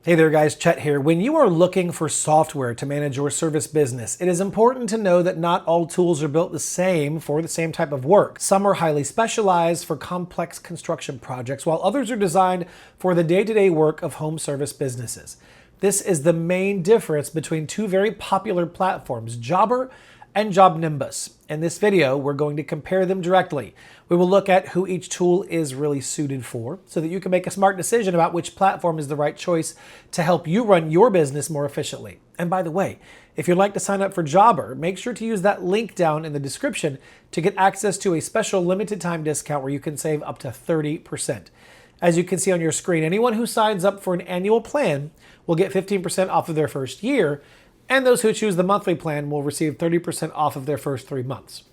Hey there guys, Chet here. When you are looking for software to manage your service business, it is important to know that not all tools are built the same for the same type of work. Some are highly specialized for complex construction projects, while others are designed for the day-to-day work of home service businesses. This is the main difference between two very popular platforms, Jobber and JobNimbus. In this video, we're going to compare them directly. We will look at who each tool is really suited for so that you can make a smart decision about which platform is the right choice to help you run your business more efficiently. And by the way, if you'd like to sign up for Jobber, make sure to use that link down in the description to get access to a special limited time discount where you can save up to 30%. As you can see on your screen, anyone who signs up for an annual plan will get 15% off of their first year, and those who choose the monthly plan will receive 30% off of their first 3 months.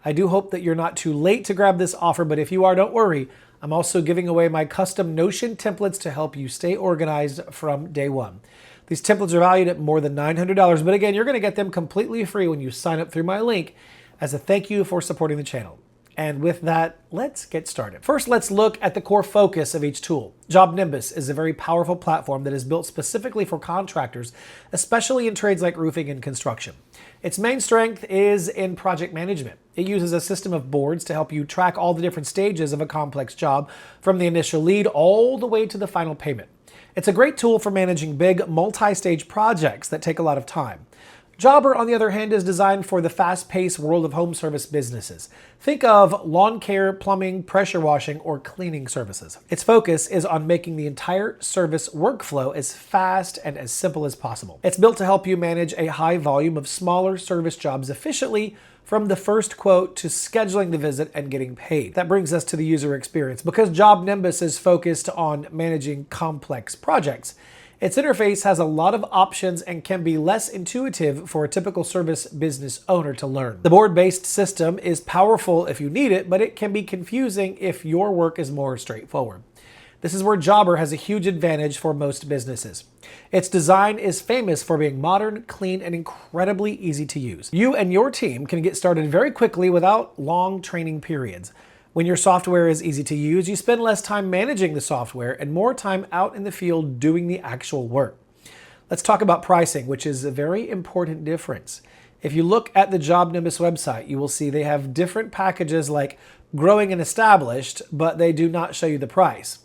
I do hope that you're not too late to grab this offer, but if you are, don't worry. I'm also giving away my custom Notion templates to help you stay organized from day one. These templates are valued at more than $900, but again, you're going to get them completely free when you sign up through my link as a thank you for supporting the channel. And with that, let's get started. First, let's look at the core focus of each tool. JobNimbus is a very powerful platform that is built specifically for contractors, especially in trades like roofing and construction. Its main strength is in project management. It uses a system of boards to help you track all the different stages of a complex job, from the initial lead all the way to the final payment. It's a great tool for managing big, multi-stage projects that take a lot of time. Jobber, on the other hand, is designed for the fast-paced world of home service businesses. Think of lawn care, plumbing, pressure washing, or cleaning services. Its focus is on making the entire service workflow as fast and as simple as possible. It's built to help you manage a high volume of smaller service jobs efficiently, from the first quote to scheduling the visit and getting paid. That brings us to the user experience. Because JobNimbus is focused on managing complex projects, its interface has a lot of options and can be less intuitive for a typical service business owner to learn. The board-based system is powerful if you need it, but it can be confusing if your work is more straightforward. This is where Jobber has a huge advantage for most businesses. Its design is famous for being modern, clean, and incredibly easy to use. You and your team can get started very quickly without long training periods. When your software is easy to use, you spend less time managing the software and more time out in the field doing the actual work. Let's talk about pricing, which is a very important difference. If you look at the JobNimbus website, you will see they have different packages like growing and established, but they do not show you the price.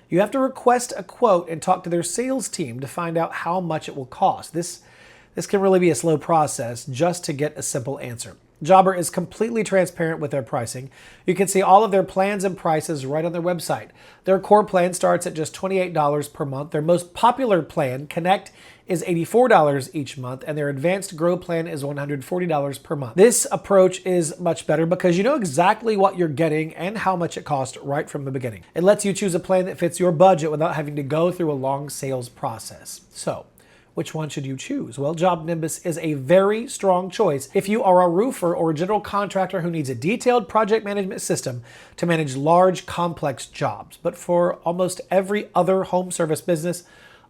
You have to request a quote and talk to their sales team to find out how much it will cost. This can really be a slow process just to get a simple answer. Jobber is completely transparent with their pricing. You can see all of their plans and prices right on their website. Their core plan starts at just $28 per month. Their most popular plan, Connect, is $84 each month, and their advanced Grow plan is $140 per month. This approach is much better because you know exactly what you're getting and how much it costs right from the beginning. It lets you choose a plan that fits your budget without having to go through a long sales process. So, which one should you choose? Well, JobNimbus is a very strong choice if you are a roofer or a general contractor who needs a detailed project management system to manage large, complex jobs. But for almost every other home service business,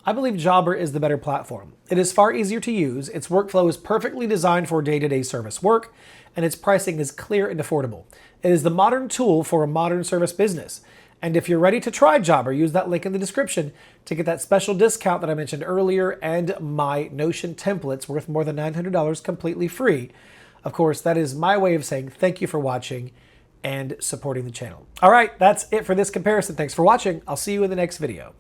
I believe Jobber is the better platform. It is far easier to use, its workflow is perfectly designed for day-to-day service work, and its pricing is clear and affordable. It is the modern tool for a modern service business. And if you're ready to try Jobber, use that link in the description to get that special discount that I mentioned earlier and my Notion templates worth more than $900 completely free. Of course, that is my way of saying thank you for watching and supporting the channel. All right, that's it for this comparison. Thanks for watching. I'll see you in the next video.